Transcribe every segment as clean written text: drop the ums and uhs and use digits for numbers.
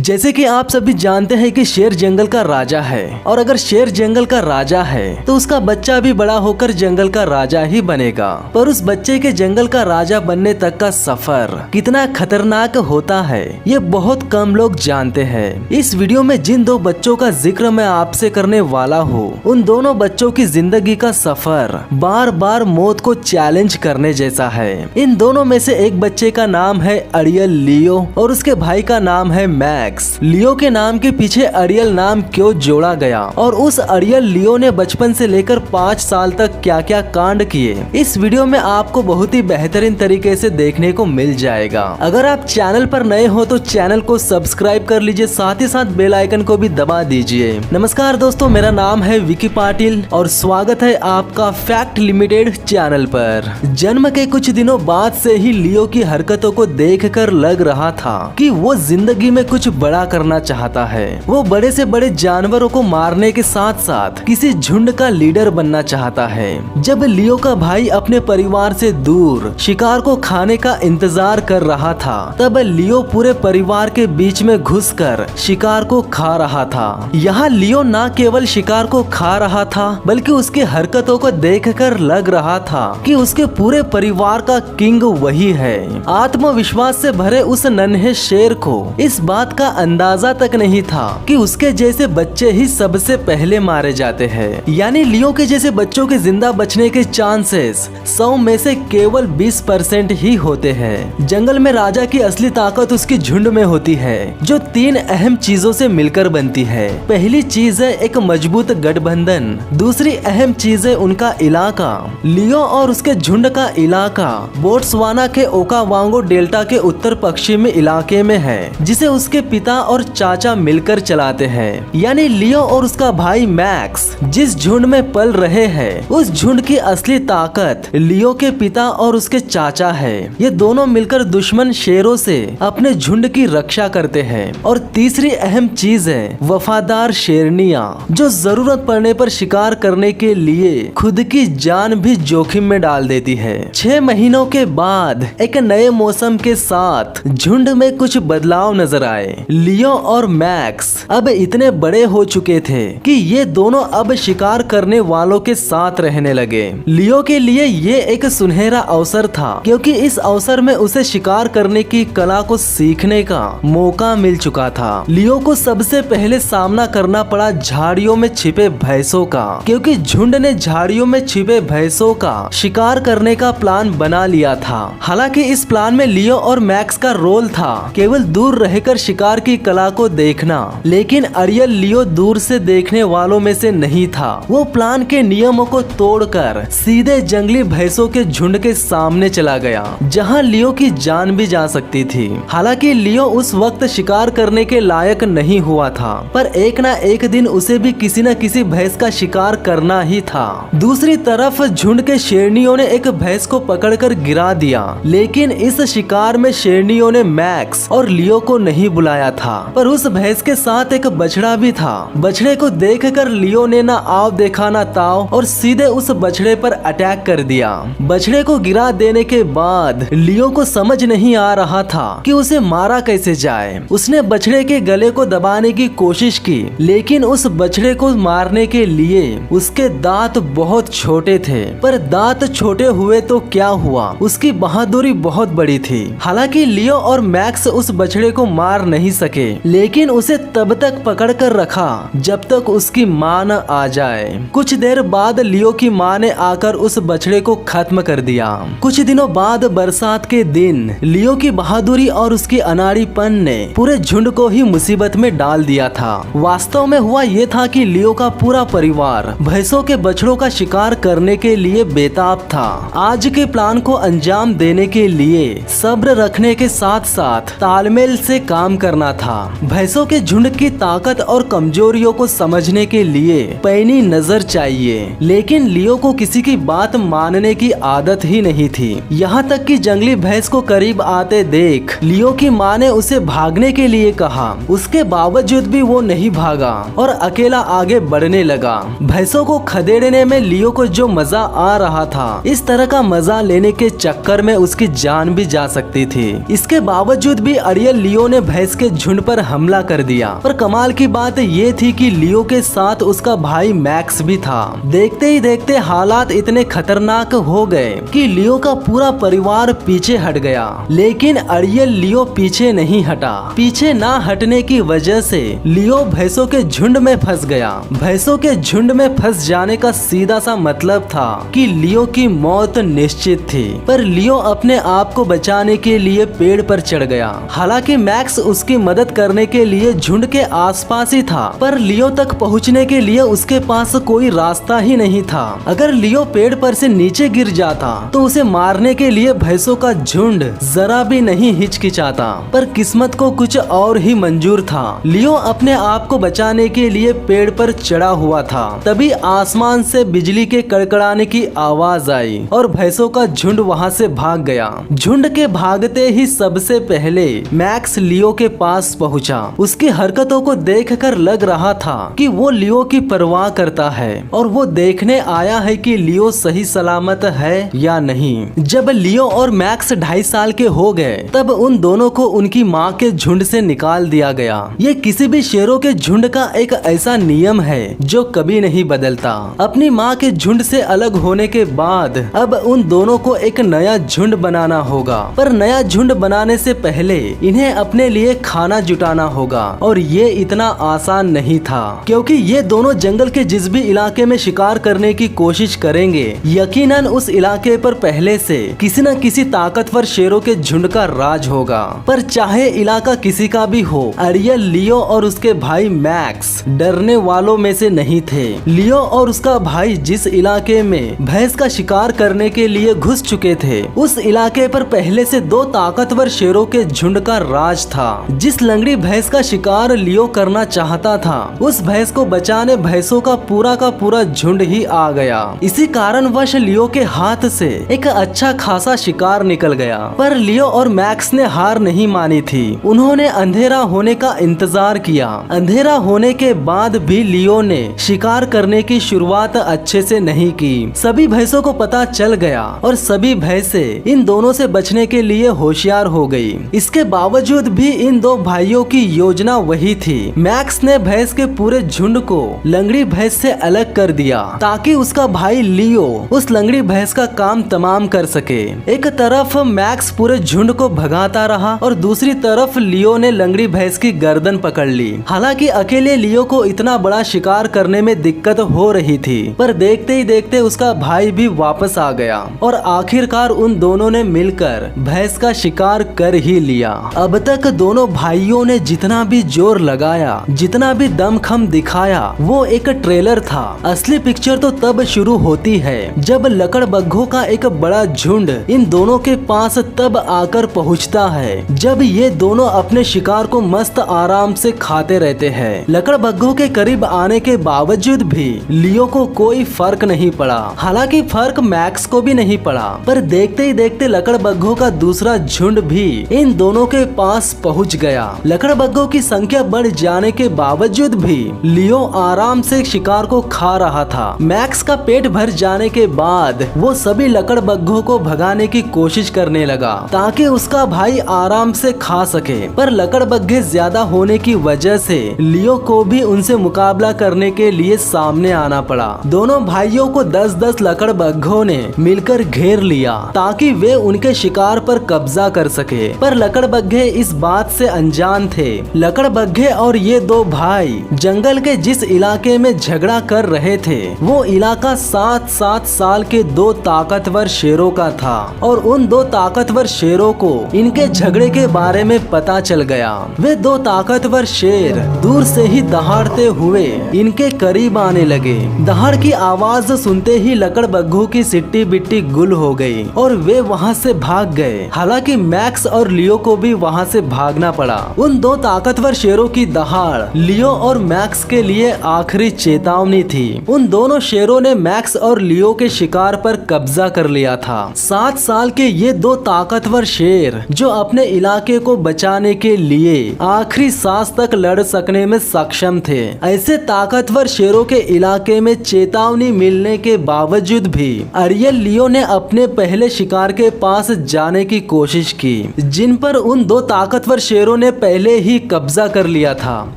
जैसे कि आप सभी जानते हैं कि शेर जंगल का राजा है और अगर शेर जंगल का राजा है तो उसका बच्चा भी बड़ा होकर जंगल का राजा ही बनेगा। पर उस बच्चे के जंगल का राजा बनने तक का सफर कितना खतरनाक होता है ये बहुत कम लोग जानते हैं। इस वीडियो में जिन दो बच्चों का जिक्र मैं आपसे करने वाला हूँ उन दोनों बच्चों की जिंदगी का सफर बार बार मौत को चैलेंज करने जैसा है। इन दोनों में से एक बच्चे का नाम है अरियल लियो और उसके भाई का नाम है मैक्स। लियो के नाम के पीछे अरियल नाम क्यों जोड़ा गया और उस अरियल लियो ने बचपन से लेकर 5 साल तक क्या क्या कांड किए, इस वीडियो में आपको बहुत ही बेहतरीन तरीके से देखने को मिल जाएगा। अगर आप चैनल पर नए हो तो चैनल को सब्सक्राइब कर लीजिए, साथ ही साथ बेल आइकन को भी दबा दीजिए। नमस्कार दोस्तों, मेरा नाम है विकी पाटिल और स्वागत है आपका फैक्ट लिमिटेड चैनल पर। जन्म के कुछ दिनों बाद से ही लियो की हरकतों को देखकर लग रहा था कि वो जिंदगी में कुछ बड़ा करना चाहता है। वो बड़े से बड़े जानवरों को मारने के साथ साथ किसी झुंड का लीडर बनना चाहता है। जब लियो का भाई अपने परिवार से दूर शिकार को खाने का इंतजार कर रहा था तब लियो पूरे परिवार के बीच में घुसकर शिकार को खा रहा था। यहाँ लियो न केवल शिकार को खा रहा था बल्कि उसकी हरकतों को देखकर लग रहा था कि उसके पूरे परिवार का किंग वही है। आत्मविश्वास से भरे उस नन्हे शेर को इस बात का अंदाजा तक नहीं था कि उसके जैसे बच्चे ही सबसे पहले मारे जाते हैं। यानी लियो के जैसे बच्चों के जिंदा बचने के चांसेस 100 में से केवल 20% ही होते हैं। जंगल में राजा की असली ताकत उसकी झुंड में होती है जो 3 अहम चीजों से मिलकर बनती है। पहली चीज है एक मजबूत गठबंधन, दूसरी अहम चीज है उनका इलाका। लियो और उसके झुंड का इलाका बोट्सवाना के ओकावांगो डेल्टा के उत्तर पश्चिमी इलाके में है जिसे उसके पिता और चाचा मिलकर चलाते हैं। यानी लियो और उसका भाई मैक्स जिस झुंड में पल रहे हैं उस झुंड की असली ताकत लियो के पिता और उसके चाचा है। ये दोनों मिलकर दुश्मन शेरों से अपने झुंड की रक्षा करते हैं। और तीसरी अहम चीज है वफादार शेरनियां जो जरूरत पड़ने पर शिकार करने के लिए खुद की जान भी जोखिम में डाल देती है। 6 महीनों के बाद एक नए मौसम के साथ झुंड में कुछ बदलाव नजर आए। लियो और मैक्स अब इतने बड़े हो चुके थे कि ये दोनों अब शिकार करने वालों के साथ रहने लगे। लियो के लिए ये एक सुनहरा अवसर था क्योंकि इस अवसर में उसे शिकार करने की कला को सीखने का मौका मिल चुका था। लियो को सबसे पहले सामना करना पड़ा झाड़ियों में छिपे भैंसों का, क्योंकि झुंड ने झाड़ियों में छिपे भैंसों का शिकार करने का प्लान बना लिया था। हालांकि इस प्लान में लियो और मैक्स का रोल था केवल दूर रहकर शिकार की कला को देखना, लेकिन अरियल लियो दूर से देखने वालों में से नहीं था। वो प्लान के नियमों को तोड़कर सीधे जंगली भैंसों के झुंड के सामने चला गया जहां लियो की जान भी जा सकती थी। हालांकि लियो उस वक्त शिकार करने के लायक नहीं हुआ था, पर एक ना एक दिन उसे भी किसी न किसी भैंस का शिकार करना ही था। दूसरी तरफ झुंड के शेरनियों ने एक भैंस को पकड़कर गिरा दिया, लेकिन इस शिकार में शेरनियों ने मैक्स और लियो को नहीं बुलाया था, पर उस भैंस के साथ एक बछड़ा भी था। बछड़े को देखकर लियो ने ना आव देखा ना ताव और सीधे उस बछड़े पर अटैक कर दिया। बछड़े को गिरा देने के बाद लियो को समझ नहीं आ रहा था कि उसे मारा कैसे जाए। उसने बछड़े के गले को दबाने की कोशिश की, लेकिन उस बछड़े को मारने के लिए उसके दांत बहुत छोटे थे। पर दांत छोटे हुए तो क्या हुआ, उसकी बहादुरी बहुत बड़ी थी। हालांकि लियो और मैक्स उस बछड़े को मार नहीं सके, लेकिन उसे तब तक पकड़ कर रखा जब तक उसकी माँ न आ जाए। कुछ देर बाद लियो की माँ ने आकर उस बछड़े को खत्म कर दिया। कुछ दिनों बाद बरसात के दिन लियो की बहादुरी और उसकी अनाड़ीपन ने पूरे झुंड को ही मुसीबत में डाल दिया था। वास्तव में हुआ ये था कि लियो का पूरा परिवार भैंसों के बछड़ों का शिकार करने के लिए बेताब था। आज के प्लान को अंजाम देने के लिए सब्र रखने के साथ साथ तालमेल से काम करना था। भैंसों के झुंड की ताकत और कमजोरियों को समझने के लिए पैनी नजर चाहिए, लेकिन लियो को किसी की बात मानने की आदत ही नहीं थी। यहाँ तक कि जंगली भैंस को करीब आते देख लियो की माँ ने उसे भागने के लिए कहा, उसके बावजूद भी वो नहीं भागा और अकेला आगे बढ़ने लगा। भैंसों को खदेड़ने में लियो को जो मजा आ रहा था, इस तरह का मजा लेने के चक्कर में उसकी जान भी जा सकती थी। इसके बावजूद भी अरियल लियो ने भैंस के के झुंड पर हमला कर दिया। पर कमाल की बात ये थी कि लियो के साथ उसका भाई मैक्स भी था। देखते ही देखते हालात इतने खतरनाक हो गए कि लियो का पूरा परिवार पीछे हट गया। लेकिन अरियल लियो पीछे नहीं हटा। पीछे ना हटने की वजह से लियो भैंसों के झुंड में फंस गया। भैंसों के झुंड में फंस जाने का सीधा सा मतलब था कि लियो की मौत निश्चित थी। पर लियो अपने आप को बचाने के लिए पेड़ पर चढ़ गया। हालांकि मैक्स उसकी मदद करने के लिए झुंड के आसपास ही था, पर लियो तक पहुंचने के लिए उसके पास कोई रास्ता ही नहीं था। अगर लियो पेड़ पर से नीचे गिर जाता तो उसे मारने के लिए भैंसों का झुंड जरा भी नहीं हिचकिचाता। पर किस्मत को कुछ और ही मंजूर था। लियो अपने आप को बचाने के लिए पेड़ पर चढ़ा हुआ था। तभी आसमान से बिजली के कड़कड़ाने की आवाज आई और भैंसों का झुंड वहां से भाग गया। झुंड के भागते ही सबसे पहले मैक्स लियो के पास पहुंचा। उसकी हरकतों को देखकर लग रहा था कि वो लियो की परवाह करता है और वो देखने आया है कि लियो सही सलामत है या नहीं। जब लियो और मैक्स 2.5 साल के हो गए तब उन दोनों को उनकी माँ के झुंड से निकाल दिया गया। ये किसी भी शेरों के झुंड का एक ऐसा नियम है जो कभी नहीं बदलता। अपनी माँ के झुंड से अलग होने के बाद अब उन दोनों को एक नया झुंड बनाना होगा। पर नया झुंड बनाने से पहले इन्हें अपने लिए खाना जुटाना होगा और ये इतना आसान नहीं था, क्योंकि ये दोनों जंगल के जिस भी इलाके में शिकार करने की कोशिश करेंगे यकीनन उस इलाके पर पहले से किसी न किसी ताकतवर शेरों के झुंड का राज होगा। पर चाहे इलाका किसी का भी हो, अरियल लियो और उसके भाई मैक्स डरने वालों में से नहीं थे। लियो और उसका भाई जिस इलाके में भैंस का शिकार करने के लिए घुस चुके थे उस इलाके पर पहले से 2 ताकतवर शेरों के झुंड का राज था। जिस लंगड़ी भैंस का शिकार लियो करना चाहता था उस भैंस को बचाने भैंसों का पूरा झुंड ही आ गया। इसी कारणवश लियो के हाथ से एक अच्छा खासा शिकार निकल गया। पर लियो और मैक्स ने हार नहीं मानी थी। उन्होंने अंधेरा होने का इंतजार किया। अंधेरा होने के बाद भी लियो ने शिकार करने की शुरुआत अच्छे से नहीं की। सभी भैंसों को पता चल गया और सभी भैंसे इन दोनों से बचने के लिए होशियार हो गई। इसके बावजूद भी इन 2 भाइयों की योजना वही थी। मैक्स ने भैंस के पूरे झुंड को लंगड़ी भैंस से अलग कर दिया ताकि उसका भाई लियो उस लंगड़ी भैंस का काम तमाम कर सके। एक तरफ मैक्स पूरे झुंड को भगाता रहा और दूसरी तरफ लियो ने लंगड़ी भैंस की गर्दन पकड़ ली। हालांकि अकेले लियो को इतना बड़ा शिकार करने में दिक्कत हो रही थी, पर देखते ही देखते उसका भाई भी वापस आ गया और आखिरकार उन दोनों ने मिलकर भैंस का शिकार कर ही लिया। अब तक दोनों भाइयों ने जितना भी जोर लगाया, जितना भी दमखम दिखाया, वो एक ट्रेलर था। असली पिक्चर तो तब शुरू होती है जब लकड़बग्घों का एक बड़ा झुंड इन दोनों के पास तब आकर पहुंचता है जब ये दोनों अपने शिकार को मस्त आराम से खाते रहते हैं। लकड़बग्घों के करीब आने के बावजूद भी लियो को कोई फर्क नहीं पड़ा। हालांकि फर्क मैक्स को भी नहीं पड़ा, पर देखते ही देखते लकड़बग्घों का दूसरा झुंड भी इन दोनों के पास पहुंच गया। लकड़बग्घों की संख्या बढ़ जाने के बावजूद भी लियो आराम से शिकार को खा रहा था। मैक्स का पेट भर जाने के बाद वो सभी लकड़बग्घों को भगाने की कोशिश करने लगा ताकि उसका भाई आराम से खा सके। पर लकड़बग्घे ज्यादा होने की वजह से लियो को भी उनसे मुकाबला करने के लिए सामने आना पड़ा। दोनों भाइयों को 10-10 लकड़बग्घों ने मिलकर घेर लिया ताकि वे उनके शिकार पर कब्जा कर सके। पर लकड़बग्घे इस बात से अनजान थे। लकड़बग्घे और ये 2 भाई जंगल के जिस इलाके में झगड़ा कर रहे थे वो इलाका 7-7 साल के 2 ताकतवर शेरों का था और उन 2 ताकतवर शेरों को इनके झगड़े के बारे में पता चल गया। वे 2 ताकतवर शेर दूर से ही दहाड़ते हुए इनके करीब आने लगे। दहाड़ की आवाज सुनते ही लकड़बग्घों की सिट्टी बिट्टी गुल हो गई और वे वहां से भाग गए। हालांकि मैक्स और लियो को भी वहां से भागना पड़ा। उन 2 ताकतवर शेरों की दहाड़ लियो और मैक्स के लिए आखिरी चेतावनी थी। उन दोनों शेरों ने मैक्स और लियो के शिकार पर कब्जा कर लिया था। 7 साल के ये 2 ताकतवर शेर जो अपने इलाके को बचाने के लिए आखिरी सांस तक लड़ सकने में सक्षम थे। ऐसे ताकतवर शेरों के इलाके में चेतावनी मिलने के बावजूद भी अरियल लियो ने अपने पहले शिकार के पास जाने की कोशिश की, जिन पर उन 2 ताकतवर शेरों ने पहले ही कब्जा कर लिया था।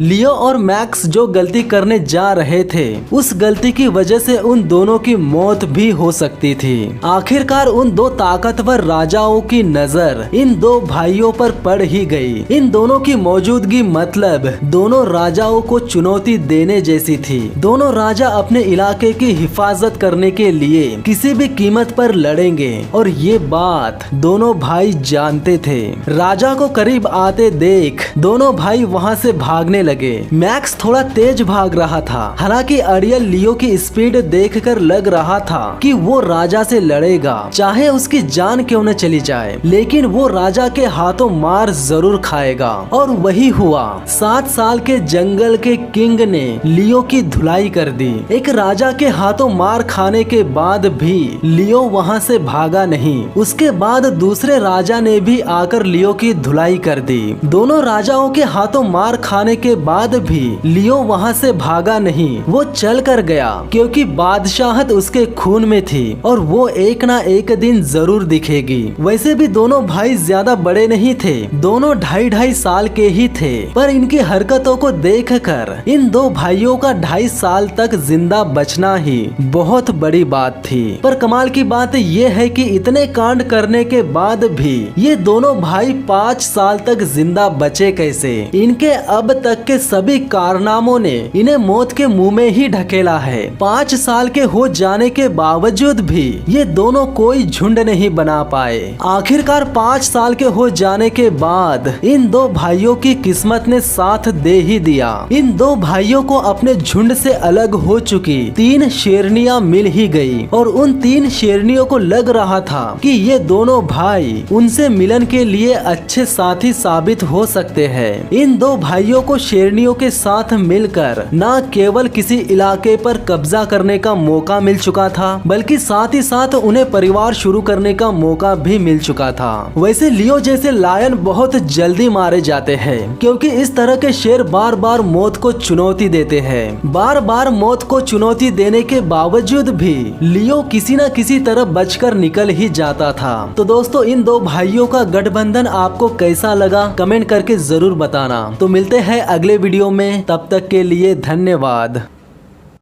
लियो और मैक्स जो गलती करने जा रहे थे उस गलती की वजह से उन दोनों की मौत भी हो सकती थी। आखिरकार उन दो ताकतवर राजाओं की नजर इन दो भाइयों पर पड़ ही गई। इन दोनों की मौजूदगी मतलब दोनों राजाओं को चुनौती देने जैसी थी। दोनों राजा अपने इलाके की हिफाजत करने के लिए किसी भी कीमत पर लड़ेंगे और ये बात दोनों भाई जानते थे। राजा को करीब आते देख दोनों भाई वहां से भागने लगे। मैक्स थोड़ा तेज भाग रहा था। हालांकि अरियल लियो की स्पीड देखकर लग रहा था कि वो राजा से लड़ेगा, चाहे उसकी जान क्यों न चली जाए, लेकिन वो राजा के हाथों मार जरूर खाएगा। और वही हुआ। 7 साल के जंगल के किंग ने लियो की धुलाई कर दी। एक राजा के हाथों मार खाने के बाद भी लियो वहां से भागा नहीं। उसके बाद दूसरे राजा ने भी आकर लियो की धुलाई कर दी। दोनों राजाओं के हाथों मार खाने के बाद भी लियो वहां से भागा नहीं। वो चल कर गया क्योंकि बादशाहत उसके खून में थी और वो एक ना एक दिन जरूर दिखेगी। वैसे भी दोनों भाई ज्यादा बड़े नहीं थे, दोनों 2.5 साल के ही थे, पर इनकी हरकतों को देखकर इन दो भाइयों का 2.5 साल तक जिंदा बचना ही बहुत बड़ी बात थी। पर कमाल की बात ये है कि इतने कांड करने के बाद भी ये दोनों भाई 5 साल तक जिंदा बचे कैसे? इनके अब तक के सभी कारनामों ने इन्हें मौत के मुंह में ही ढकेला है। 5 साल के हो जाने के बावजूद भी ये दोनों कोई झुंड नहीं बना पाए। आखिरकार 5 साल के हो जाने के बाद इन दो भाइयों की किस्मत ने साथ दे ही दिया। इन दो भाइयों को अपने झुंड से अलग हो चुकी 3 शेरनियां मिल ही गई और उन 3 शेरनियों को लग रहा था कि ये दोनों भाई उनसे मिलन के लिए अच्छे साथी साबित हो सकते हैं। इन दो भाइयों को शेरनियों के साथ मिलकर न केवल किसी इलाके पर कब्जा करने का मौका मिल चुका था, बल्कि साथ ही साथ उन्हें परिवार शुरू करने का मौका भी मिल चुका था। वैसे लियो जैसे लायन बहुत जल्दी मारे जाते हैं क्योंकि इस तरह के शेर बार बार मौत को चुनौती देते हैं। बार बार मौत को चुनौती देने के बावजूद भी लियो किसी न किसी तरह बचकर निकल ही जाता था। तो दोस्तों, इन दो भाइयों का गठबंधन आपको कैसा लगा कमेंट करके जरूर बताना। तो मिलते हैं अगले वीडियो में, तब तक के लिए धन्यवाद।